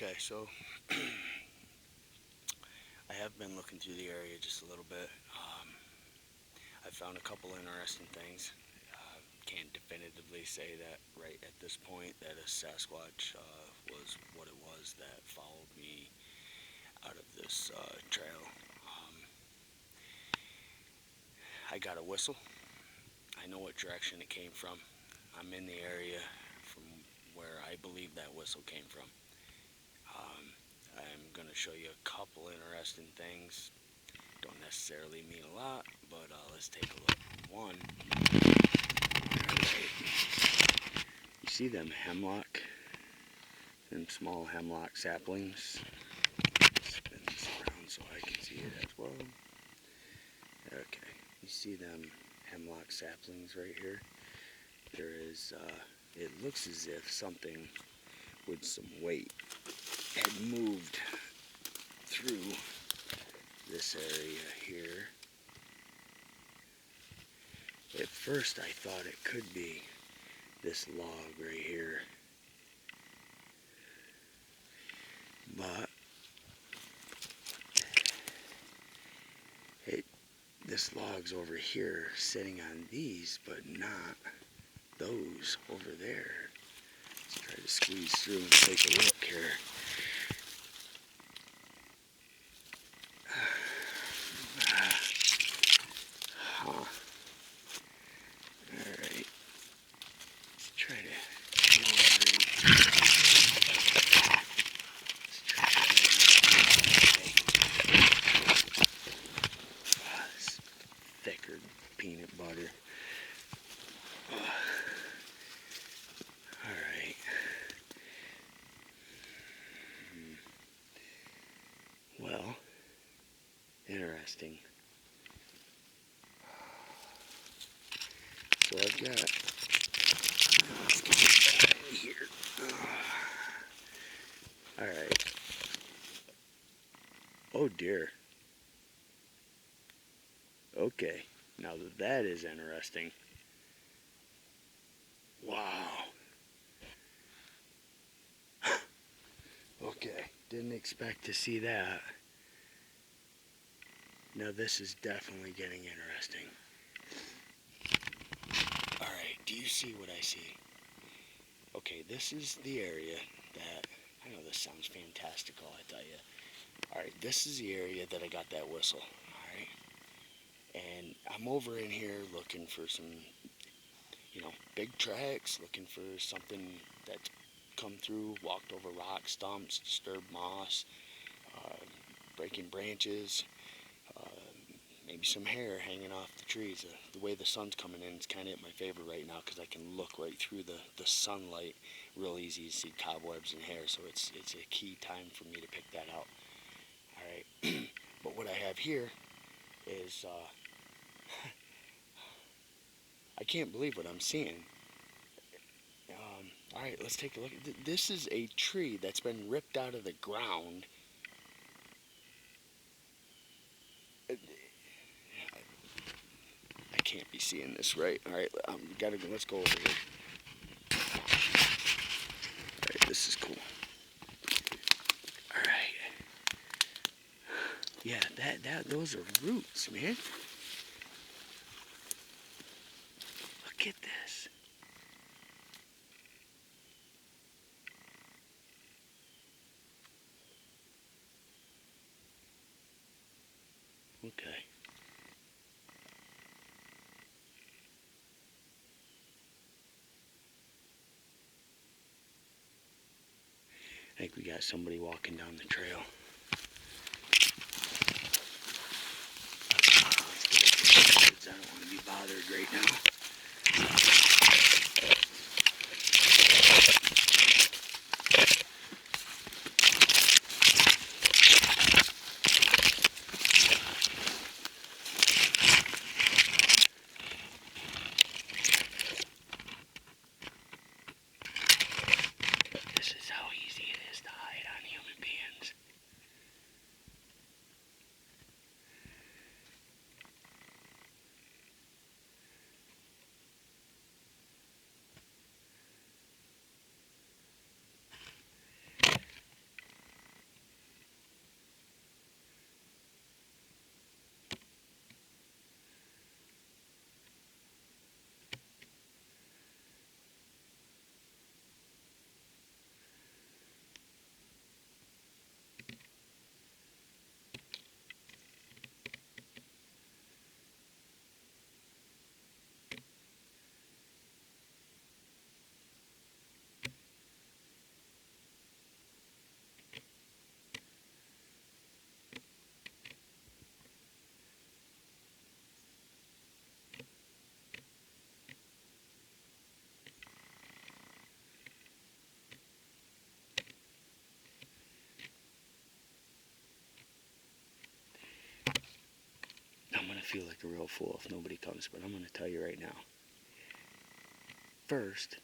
Okay, so I have been looking through the area just a little bit. I found a couple interesting things. Can't definitively say that right at this point that a Sasquatch was what it was that followed me out of this trail. Um, I got a whistle. I know what direction it came from. I'm in the area from where I believe that whistle came from. I'm going to show you a couple interesting things. Don't necessarily mean a lot, but let's take a look. One, alright, you see them hemlock, them small hemlock saplings? Spin this around so I can see it as well. Okay, you see them hemlock saplings right here? There is, it looks as if something with some weight had moved through this area here. At first I thought it could be this log right here, but this log's over here sitting on these, but not those over there. Let's try to squeeze through and take a look here. Alright. Let's try to get over this thicker peanut butter. Alright. Well, interesting. So I've got, let's get this out of here. Alright. Oh dear. Okay, now that is interesting. Wow. Okay, didn't expect to see that. Now this is definitely getting interesting. Alright, do you see what I see? Okay, this is the area that, I know this sounds fantastical, I tell you. Alright, this is the area that I got that whistle. Alright, and I'm over in here looking for some, big tracks, looking for something that's come through, walked over rock stumps, disturbed moss, breaking branches, maybe some hair hanging off the trees. The way the sun's coming in, it's kind of my favorite right now because I can look right through the sunlight real easy to see cobwebs and hair, so it's a key time for me to pick that out. Alright, but what I have here is, I can't believe what I'm seeing. Alright, let's take a look. This is a tree that's been ripped out of the ground. I can't be seeing this right. Alright, let's go over here. Alright, this is cool. Alright. Yeah, those are roots, man. Look at this. Okay. I think we got somebody walking down the trail. I don't want to be bothered right now. This is how easy it is to hide on human beings. feel like a real fool if nobody comes, but I'm going to tell you right now. First,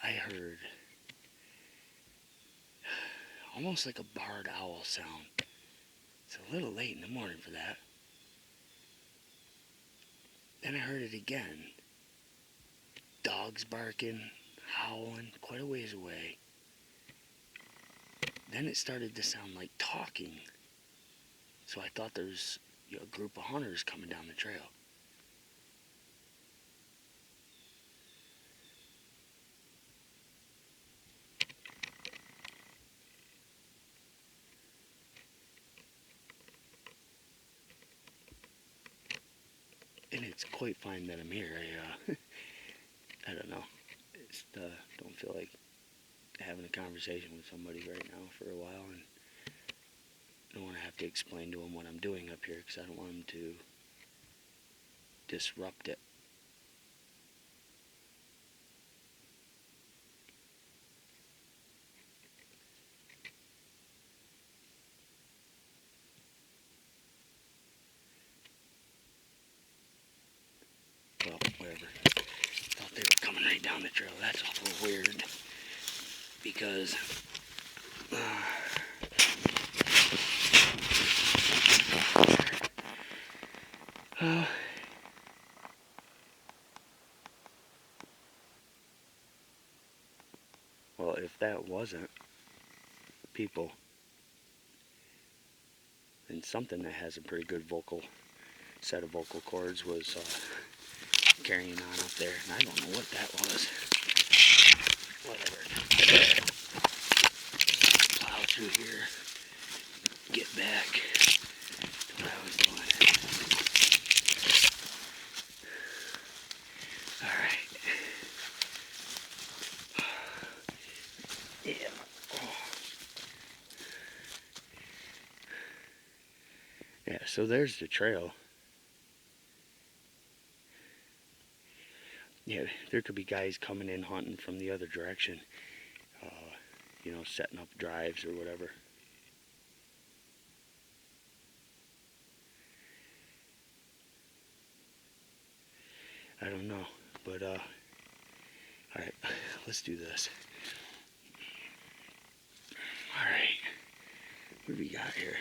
I heard almost like a barred owl sound. It's a little late in the morning for that. Then I heard it again. Dogs barking, howling, quite a ways away. Then it started to sound like talking. So I thought there's a group of hunters coming down the trail. And it's quite fine that I'm here. I don't know. Just don't feel like having a conversation with somebody right now for a while, and I don't want to have to explain to them what I'm doing up here because I don't want them to disrupt it. Well, whatever. Thought they were coming right down the trail. That's awful weird because well, if that wasn't people, then something that has a pretty good set of vocal cords was carrying on up there, and I don't know what that was. Whatever. Plow through here, get back to what I was doing. Alright. Yeah. Oh. Yeah, so there's the trail. Yeah, there could be guys coming in hunting from the other direction, setting up drives or whatever. I don't know, but alright, let's do this. Alright, what do we got here?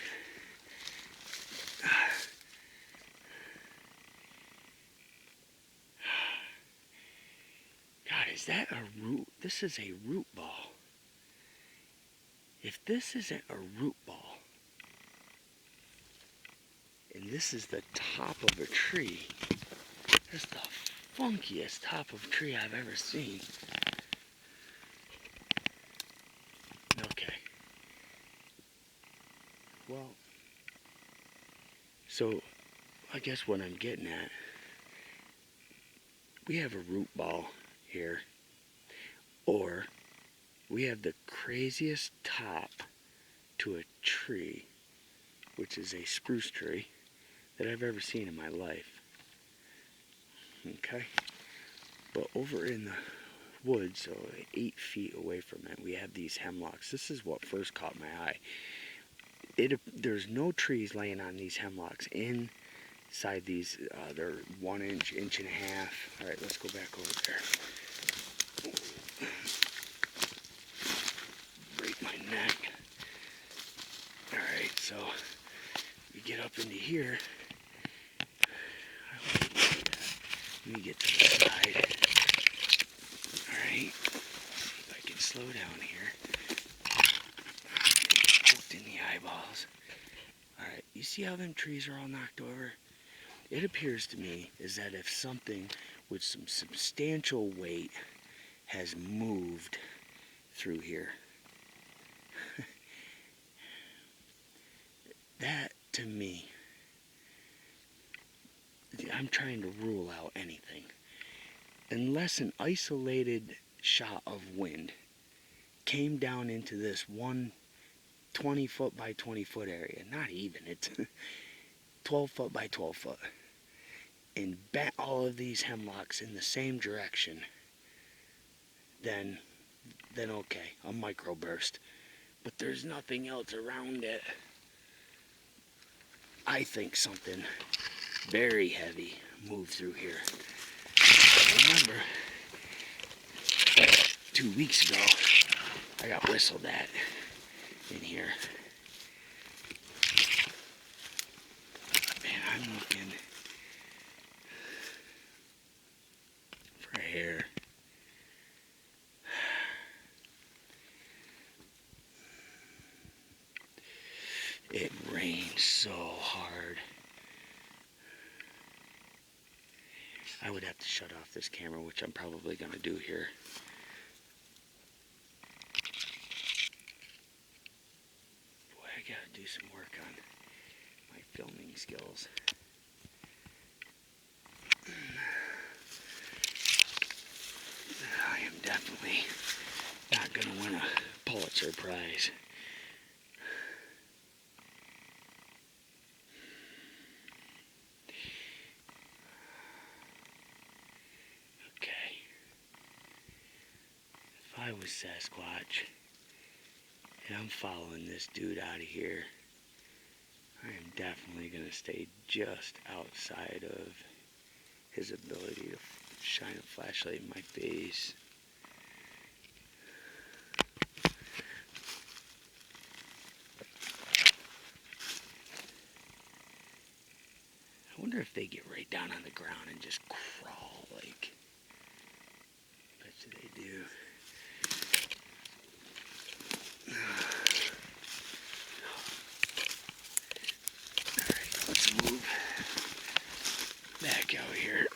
God, is that a root? This is a root ball. If this isn't a root ball, and this is the top of a tree, that's the funkiest top of a tree I've ever seen. Okay. Well, so I guess what I'm getting at, we have a root ball here, or we have the craziest top to a tree, which is a spruce tree, that I've ever seen in my life. Okay? But over in the woods, so 8 feet away from it, we have these hemlocks. This is what first caught my eye. There's no trees laying on these hemlocks. Inside these, they're 1 inch, inch and a half. Alright, let's go back over there. Break my neck. Alright, so we get up into here. Let me get to the side. Alright, if I can slow down here. Poked in the eyeballs. Alright, you see how them trees are all knocked over? It appears to me is that if something with some substantial weight has moved through here, that to me, I'm trying to rule out anything. Unless an isolated shot of wind came down into this 20 foot by 20 foot area, not even, it's 12 foot by 12 foot, and bent all of these hemlocks in the same direction, then okay, a microburst. But there's nothing else around it. I think something very heavy moved through here. Remember, 2 weeks ago, I got whistled at in here. Man, I'm looking for a hair. It rained so hard. I would have to shut off this camera, which I'm probably going to do here. Boy, I got to do some work on my filming skills. I am definitely not going to win a Pulitzer Prize. Okay. If I was Sasquatch and I'm following this dude out of here, I am definitely going to stay just outside of his ability to shine a flashlight in my face. I wonder if they get right down on the ground and just crawl like. Bet you they do. Alright, let's move back out here.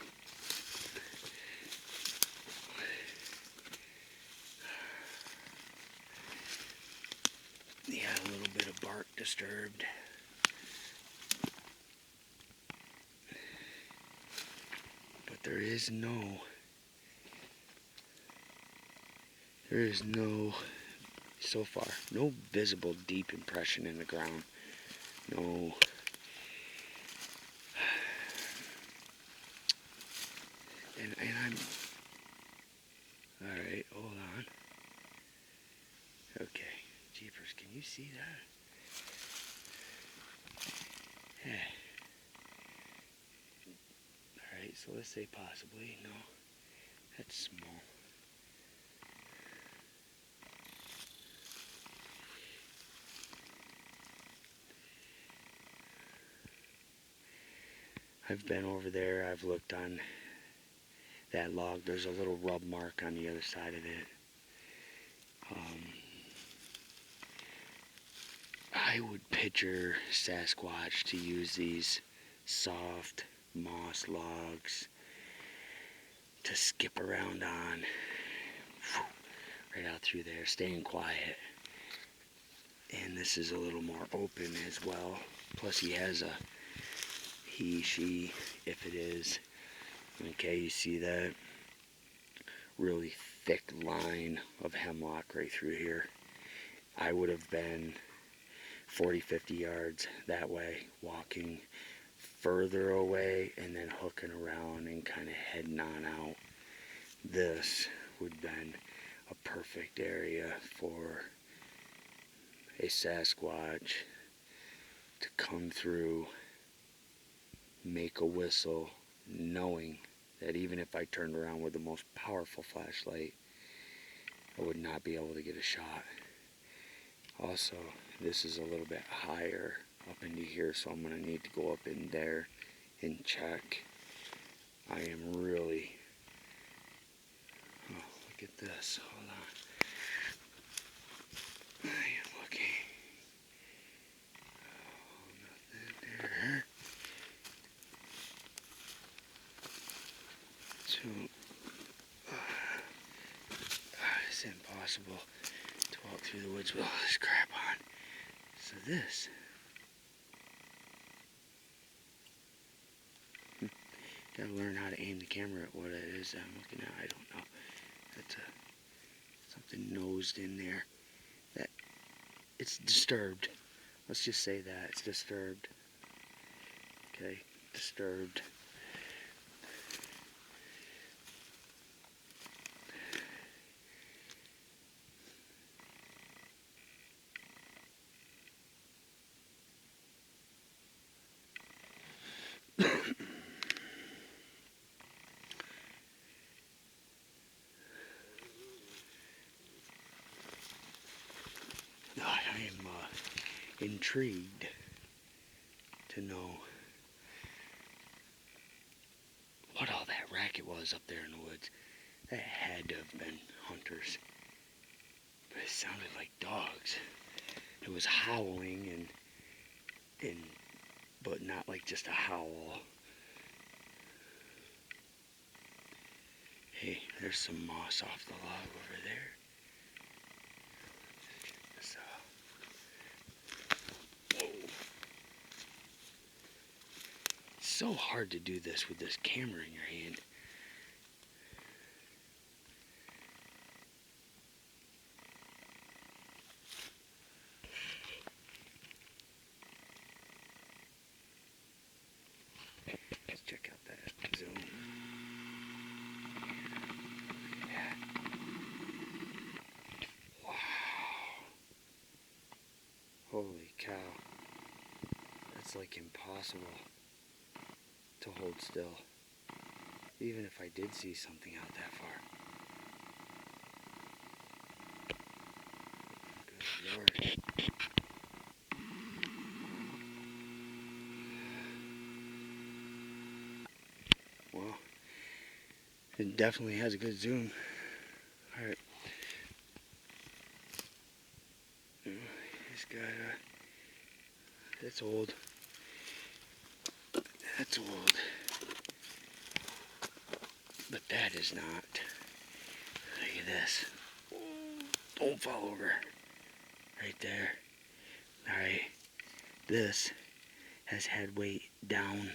Yeah, a little bit of bark disturbed. But there is no, so far, no visible deep impression in the ground. No. And I'm, alright, hold on. Okay, jeepers, can you see that? Yeah. Alright, so let's say possibly, no, that's small. I've been over there, I've looked on that log, there's a little rub mark on the other side of it. I would picture Sasquatch to use these soft moss logs to skip around on, right out through there, staying quiet. And this is a little more open as well. Plus he has a he, she, if it is. Okay, you see that really thick line of hemlock right through here. I would have been 40-50 yards that way, walking further away and then hooking around and kind of heading on out. This would have been a perfect area for a Sasquatch to come through, make a whistle, knowing that even if I turned around with the most powerful flashlight, I would not be able to get a shot. Also, this is a little bit higher up into here, so I'm going to need to go up in there and check. I am really... Oh, look at this. Hold on. I am looking. Oh, nothing there. So, it's impossible to walk through the woods with all this crap on. So this... Gotta learn how to aim the camera at what it is I'm looking at. I don't know. That's something nosed in there. That it's disturbed. Let's just say that it's disturbed. Okay, disturbed. intrigued to know what all that racket was up there in the woods. That had to have been hunters. But it sounded like dogs. It was howling but not like just a howl. Hey, there's some moss off the log over there. So, whoa. It's so hard to do this with this camera in your hand. Let's check out that zoom. Yeah. Wow. Holy cow. That's like impossible to hold still. Even if I did see something out that far. Good Lord. Well, it definitely has a good zoom. Alright. He's got that's old. That's old. But that is not. Look at this. Don't fall over. Right there. Alright. This has had weight down.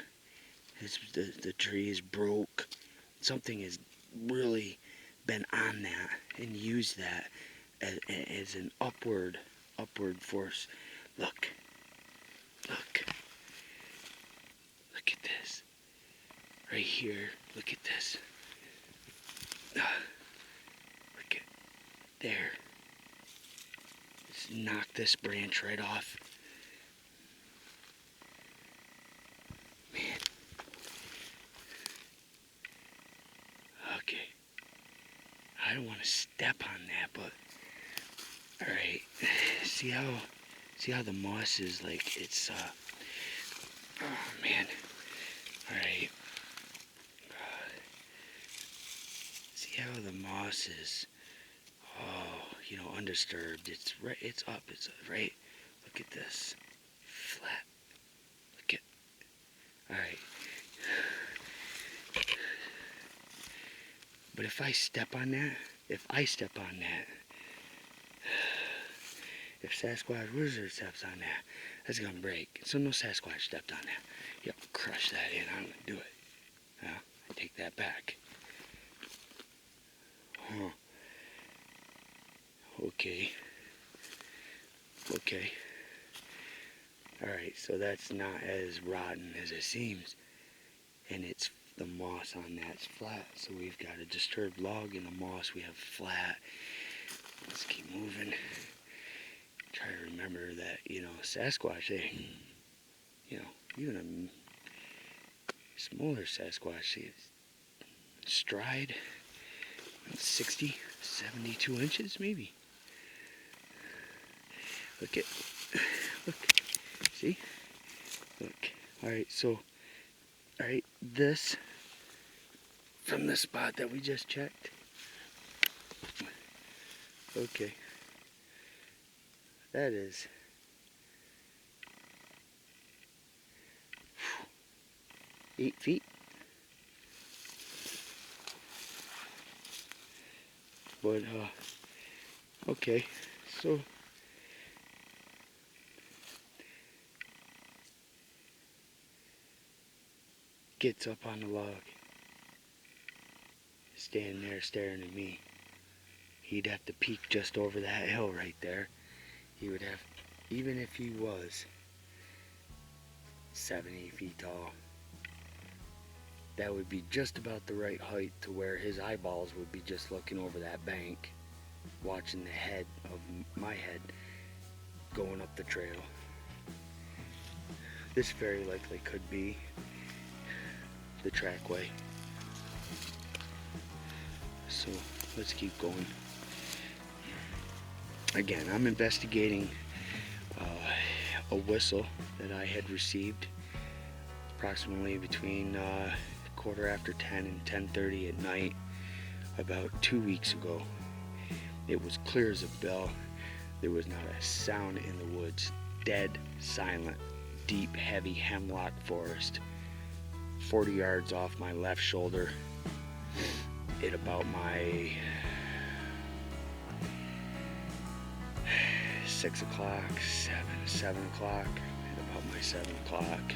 The tree is broke. Something has really been on that and used that as an upward force. Look. Look. Look at this. Right here. Look at this. Look at there. Just knock this branch right off. Man. Okay. I don't want to step on that, but alright. See how the moss is like it's oh man. Alright. See how the moss is, undisturbed. It's right, it's up, it's right. Look at this. Flat. Look at, alright. But if I step on that, if Sasquatch Wizard steps on that, that's gonna break. So no Sasquatch stepped on that. Yep, crush that in, I'm gonna do it. Now, I take that back. Huh. Okay. Okay. Alright, so that's not as rotten as it seems. And it's the moss on that's flat. So we've got a disturbed log in the moss. We have flat. Let's keep moving. Try to remember that, Sasquatch, even a smaller Sasquatch, stride 60, 72 inches maybe. Look, see? Look, alright, so, this, from the spot that we just checked, okay, that is 8 feet. But, okay, so gets up on the log, standing there staring at me. He'd have to peek just over that hill right there. He would have, even if he was 70 feet tall, that would be just about the right height to where his eyeballs would be just looking over that bank, watching the head of my head going up the trail. This very likely could be the trackway. So let's keep going. Again, I'm investigating a whistle that I had received approximately between 10:15 and 10:30 at night about 2 weeks ago. It was clear as a bell. There was not a sound in the woods. Dead silent, deep, heavy hemlock forest. 40 yards off my left shoulder, at about my 6 o'clock, 7 o'clock, at about my 7 o'clock.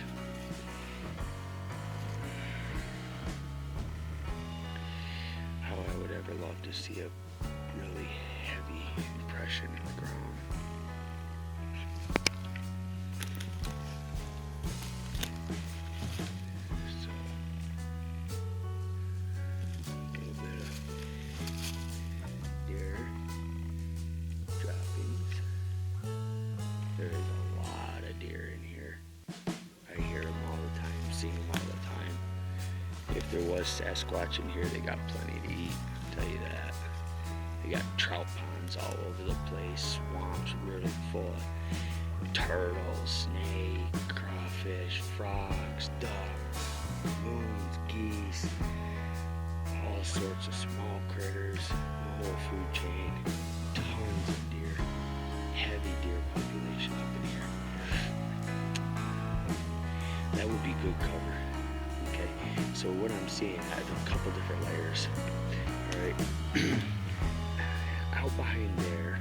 How I would ever love to see a really heavy impression in the ground. There is a lot of deer in here. I hear them all the time, see them all the time. If there was Sasquatch in here, they got plenty to eat, I'll tell you that. They got trout ponds all over the place, swamps really full of turtles, snake, crawfish, frogs, ducks, loons, geese, all sorts of small critters, the whole food chain, tons of deer. Heavy deer population up in here. That would be good cover. Okay, so what I'm seeing, I have a couple different layers. Alright. Out behind there,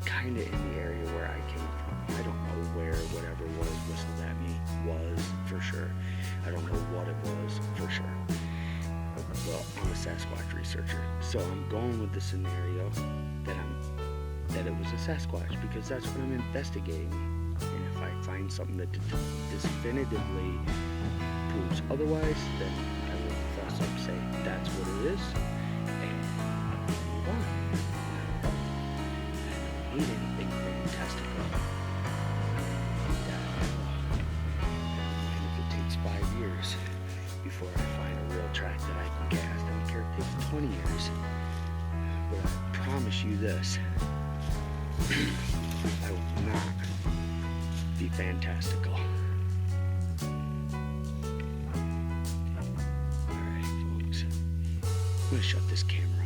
kinda in the area where I came from. I don't know where whatever was whistled at me was for sure. I don't know what it was for sure. Well, I'm a Sasquatch researcher, so I'm going with the scenario that it was a Sasquatch, because that's what I'm investigating. And if I find something that definitively proves otherwise, then I will fess up, say that's what it is, and move on. I don't need anything fantastical. And if it takes 5 years before I find a real track that I can cast, I don't care if it takes 20 years. But I promise you this. I will not be fantastical. Alright, folks. I'm going to shut this camera